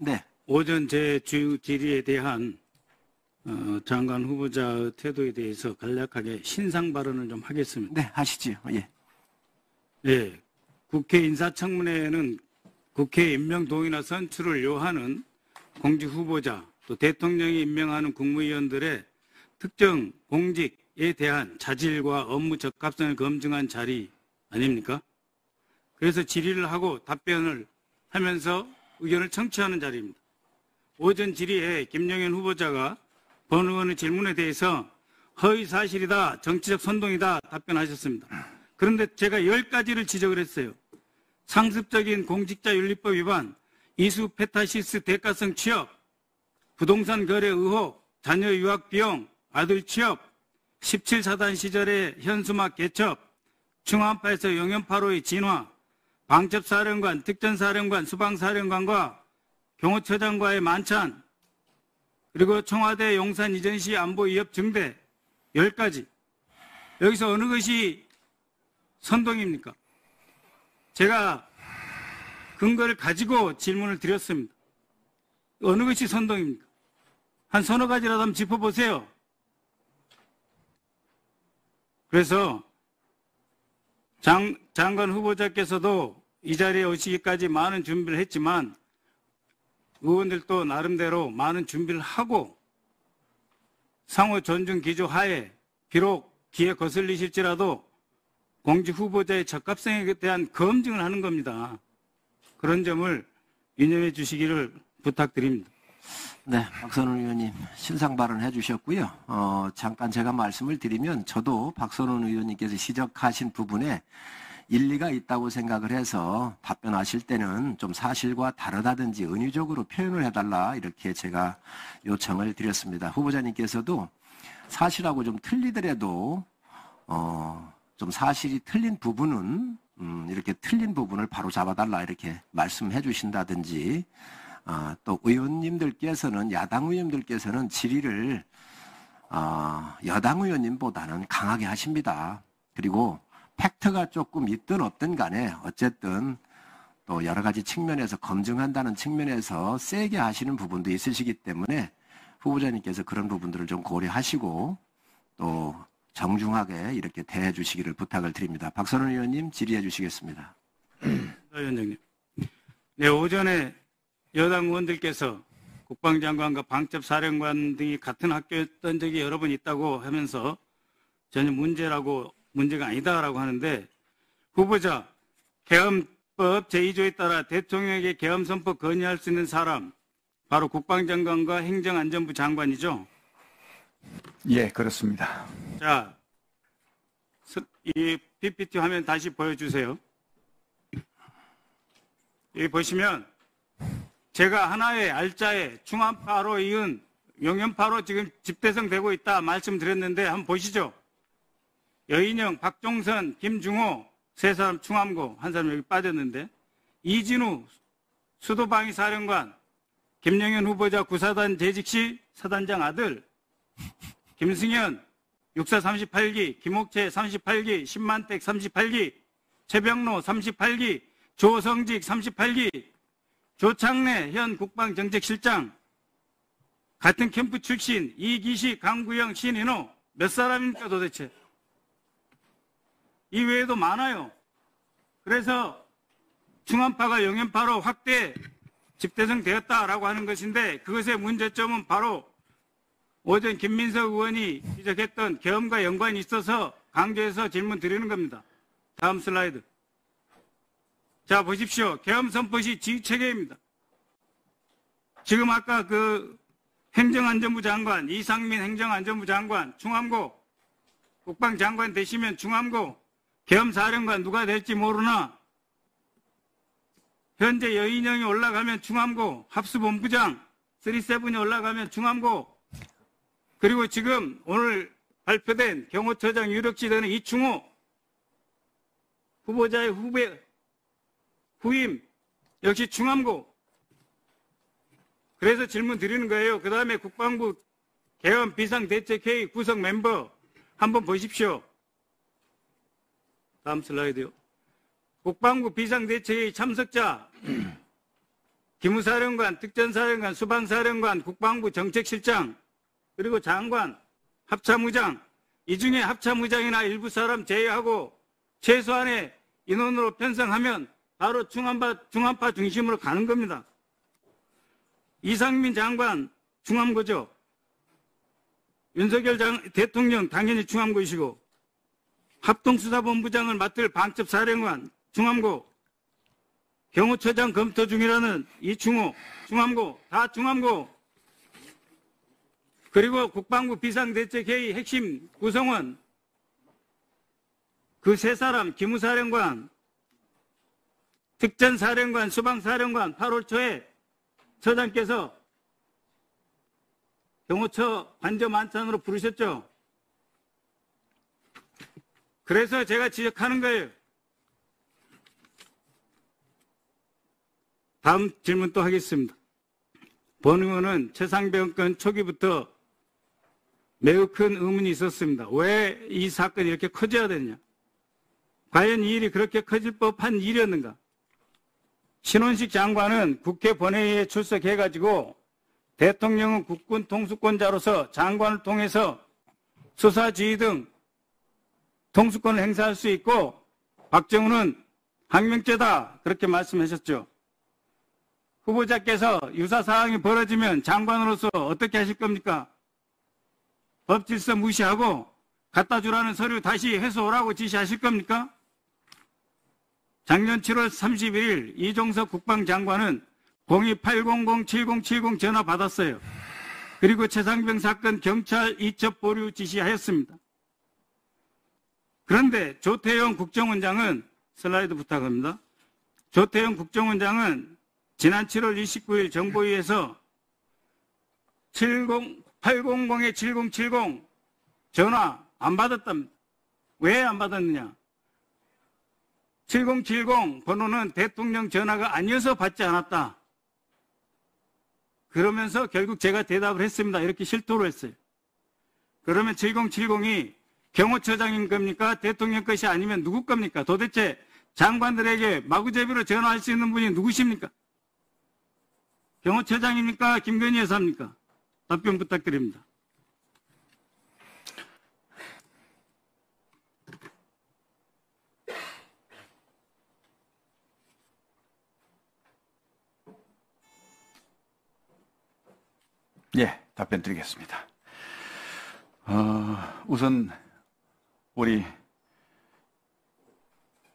네. 오전 제 주요 질의에 대한 장관 후보자의 태도에 대해서 간략하게 신상 발언을 좀 하겠습니다. 네, 하시지요. 예. 네, 국회 인사청문회는 국회 임명 동의나 선출을 요하는 공직 후보자 또 대통령이 임명하는 국무위원들의 특정 공직에 대한 자질과 업무 적합성을 검증한 자리 아닙니까? 그래서 질의를 하고 답변을 하면서 의견을 청취하는 자리입니다. 오전 질의에 김영현 후보자가 본 의원의 질문에 대해서 허위사실이다, 정치적 선동이다 답변하셨습니다. 그런데 제가 10가지를 지적을 했어요. 상습적인 공직자윤리법 위반, 이수 페타시스 대가성 취업, 부동산 거래 의혹, 자녀 유학 비용, 아들 취업, 17사단 시절의 현수막 개첩, 충암파에서 영연파로의 진화, 방첩사령관, 특전사령관, 수방사령관과 경호처장과의 만찬, 그리고 청와대 용산 이전 시 안보 위협 증대 10가지. 여기서 어느 것이 선동입니까? 제가 근거를 가지고 질문을 드렸습니다. 어느 것이 선동입니까? 한 서너 가지라도 한번 짚어보세요. 그래서 장관 후보자께서도 이 자리에 오시기까지 많은 준비를 했지만 의원들도 나름대로 많은 준비를 하고 상호 존중 기조 하에 비록 기에 거슬리실지라도 공직 후보자의 적합성에 대한 검증을 하는 겁니다. 그런 점을 유념해 주시기를 부탁드립니다. 네, 박선원 의원님 신상 발언해 주셨고요. 잠깐 제가 말씀을 드리면 저도 박선원 의원님께서 지적하신 부분에 일리가 있다고 생각을 해서 답변하실 때는 좀 사실과 다르다든지 은유적으로 표현을 해달라 이렇게 제가 요청을 드렸습니다. 후보자님께서도 사실하고 좀 틀리더라도 좀 사실이 틀린 부분은 이렇게 틀린 부분을 바로 잡아달라 이렇게 말씀해 주신다든지 또 의원님들께서는 야당 의원님들께서는 질의를 여당 의원님보다는 강하게 하십니다. 그리고 팩트가 조금 있든 없든 간에 어쨌든 또 여러 가지 측면에서 검증한다는 측면에서 세게 하시는 부분도 있으시기 때문에 후보자님께서 그런 부분들을 좀 고려하시고 또 정중하게 이렇게 대해 주시기를 부탁을 드립니다. 박선원 의원님 질의해 주시겠습니다. 위원장님. 네, 오전에 여당 의원들께서 국방장관과 방첩사령관 등이 같은 학교였던 적이 여러 번 있다고 하면서 전혀 문제가 아니다라고 하는데 후보자 계엄법 제2조에 따라 대통령에게 계엄 선포 건의할 수 있는 사람 바로 국방장관과 행정안전부 장관이죠? 예, 그렇습니다. 자, 이 PPT 화면 다시 보여주세요. 여기 보시면 제가 하나의 알짜에 충암파로 이은 영연파로 지금 집대성되고 있다 말씀드렸는데 한번 보시죠. 여인영, 박종선, 김중호 세 사람 충암고 한 사람 여기 빠졌는데 이진우 수도방위사령관, 김영현 후보자 구사단 재직 시 사단장 아들, 김승현 육사 38기, 김옥채 38기, 신만택 38기, 최병로 38기, 조성직 38기, 조창래 현 국방정책실장, 같은 캠프 출신 이기식, 강구영, 신인호 몇 사람입니까 도대체? 이 외에도 많아요. 그래서 충암파가 영연파로 확대 집대성되었다라고 하는 것인데 그것의 문제점은 바로 오전 김민석 의원이 지적했던 계엄과 연관이 있어서 강조해서 질문 드리는 겁니다. 다음 슬라이드. 자, 보십시오. 계엄 선포 시 지휘체계입니다. 지금 아까 그 행정안전부 장관, 이상민 행정안전부 장관, 충암고 국방장관 되시면 충암고 계엄사령관 누가 될지 모르나 현재 여인영이 올라가면 충암고 합수본부장 37이 올라가면 충암고 그리고 지금 오늘 발표된 경호처장 유력지 되는 이충호 후보자의 후임 역시 충암고. 그래서 질문 드리는 거예요. 그 다음에 국방부 계엄 비상대책회의 구성 멤버 한번 보십시오. 다음 슬라이드요. 국방부 비상대책회의 참석자 기무사령관, 특전사령관, 수방사령관, 국방부 정책실장, 그리고 장관, 합참의장, 이 중에 합참의장이나 일부 사람 제외하고 최소한의 인원으로 편성하면 바로 중함파 중심으로 가는 겁니다. 이상민 장관 중함고죠. 윤석열 대통령 당연히 중함고이시고, 합동수사본부장을 맡을 방첩사령관 중함고, 경호처장 검토 중이라는 이충호 중함고, 다 중함고, 그리고 국방부 비상대책회의 핵심 구성원 그 세 사람, 기무사령관, 특전사령관, 수방사령관 8월 초에 처장께서 경호처 관저 만찬으로 부르셨죠. 그래서 제가 지적하는 거예요. 다음 질문 또 하겠습니다. 본 의원은 최상병 건 초기부터 매우 큰 의문이 있었습니다. 왜 이 사건이 이렇게 커져야 되느냐? 과연 이 일이 그렇게 커질 법한 일이었는가? 신원식 장관은 국회 본회의에 출석해가지고 대통령은 국군 통수권자로서 장관을 통해서 수사 지휘 등 통수권을 행사할 수 있고 박정훈은 항명죄다 그렇게 말씀하셨죠. 후보자께서 유사 사항이 벌어지면 장관으로서 어떻게 하실 겁니까? 법 질서 무시하고 갖다 주라는 서류 다시 회수하라고 지시하실 겁니까? 작년 7월 31일 이종석 국방장관은 02-800-7070 전화 받았어요. 그리고 최상병 사건 경찰 이첩 보류 지시하였습니다. 그런데 조태영 국정원장은, 슬라이드 부탁합니다. 조태영 국정원장은 지난 7월 29일 정보위에서 800-7070 전화 안 받았답니다. 왜 안 받았느냐? 7070 번호는 대통령 전화가 아니어서 받지 않았다. 그러면서 결국 제가 대답을 했습니다. 이렇게 실토를 했어요. 그러면 7070이 경호처장인 겁니까? 대통령 것이 아니면 누구 겁니까? 도대체 장관들에게 마구제비로 전화할 수 있는 분이 누구십니까? 경호처장입니까? 김건희 여사입니까? 답변 부탁드립니다. 예, 답변 드리겠습니다. 우선 우리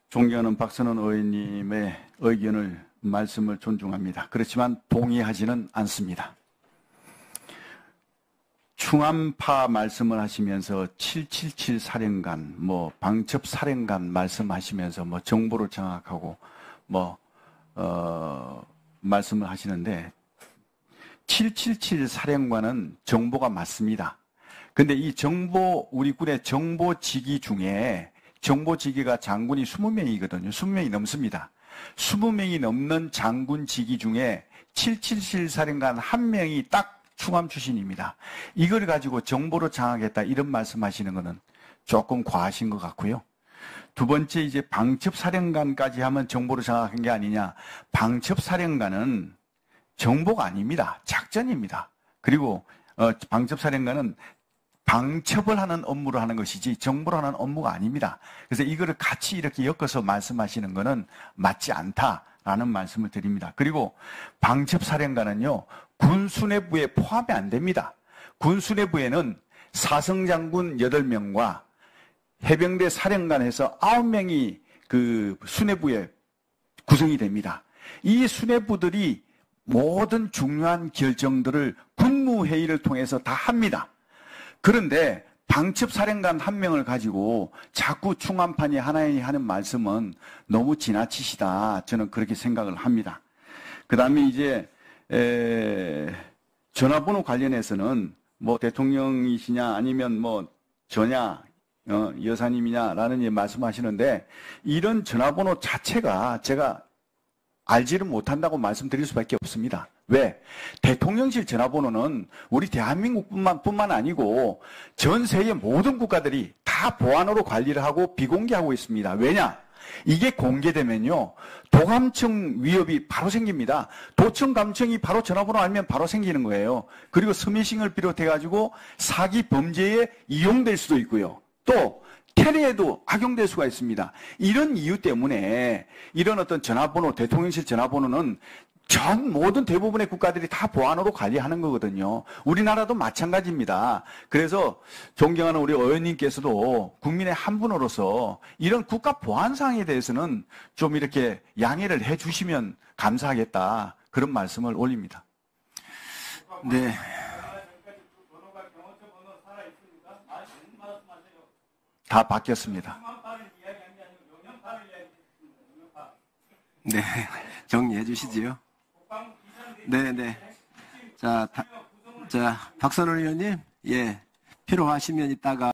존경하는 박선원 의원님의 의견을 말씀을 존중합니다. 그렇지만 동의하지는 않습니다. 충암파 말씀을 하시면서 777 사령관, 방첩 사령관 말씀하시면서 정보를 장악하고 말씀을 하시는데 777 사령관은 정보가 맞습니다. 근데 이 우리 군의 정보직위 중에 정보직위가 장군이 20명이거든요. 20명이 넘습니다. 20명이 넘는 장군 직위 중에 777 사령관 1명이 딱 충암 출신입니다. 이걸 가지고 정보를 장악했다 이런 말씀하시는 거는 조금 과하신 것 같고요. 두 번째 이제 방첩사령관까지 하면 정보를 장악한 게 아니냐. 방첩사령관은 정보가 아닙니다. 작전입니다. 그리고 방첩사령관은 방첩을 하는 업무를 하는 것이지 정보를 하는 업무가 아닙니다. 그래서 이거를 같이 이렇게 엮어서 말씀하시는 것은 맞지 않다라는 말씀을 드립니다. 그리고 방첩사령관은요. 군 수뇌부에 포함이 안 됩니다. 군 수뇌부에는 사성장군 8명과 해병대 사령관에서 9명이 그 수뇌부에 구성이 됩니다. 이 수뇌부들이 모든 중요한 결정들을 군무회의를 통해서 다 합니다. 그런데 방첩사령관 1명을 가지고 자꾸 충암판이 하나에 하는 말씀은 너무 지나치시다. 저는 그렇게 생각을 합니다. 그 다음에 이제 전화번호 관련해서는 대통령이시냐 아니면 저냐 여사님이냐라는 말씀하시는데 이런 전화번호 자체가 제가 알지를 못한다고 말씀드릴 수밖에 없습니다. 왜? 대통령실 전화번호는 우리 대한민국뿐만 아니고 전 세계 모든 국가들이 다 보안으로 관리를 하고 비공개하고 있습니다. 왜냐? 이게 공개되면요, 도감청 위협이 바로 생깁니다. 도청 감청이 바로 전화번호 알면 바로 생기는 거예요. 그리고 스미싱을 비롯해가지고 사기 범죄에 이용될 수도 있고요. 또 테러에도 악용될 수가 있습니다. 이런 이유 때문에 이런 어떤 전화번호, 대통령실 전화번호는 전 모든 대부분의 국가들이 다 보안으로 관리하는 거거든요. 우리나라도 마찬가지입니다. 그래서 존경하는 우리 의원님께서도 국민의 한 분으로서 이런 국가 보안상에 대해서는 좀 이렇게 양해를 해 주시면 감사하겠다. 그런 말씀을 올립니다. 네. 다 바뀌었습니다. 네. 정리해 주시지요. 네네. 자, 박선원 의원님, 예. 필요하시면 이따가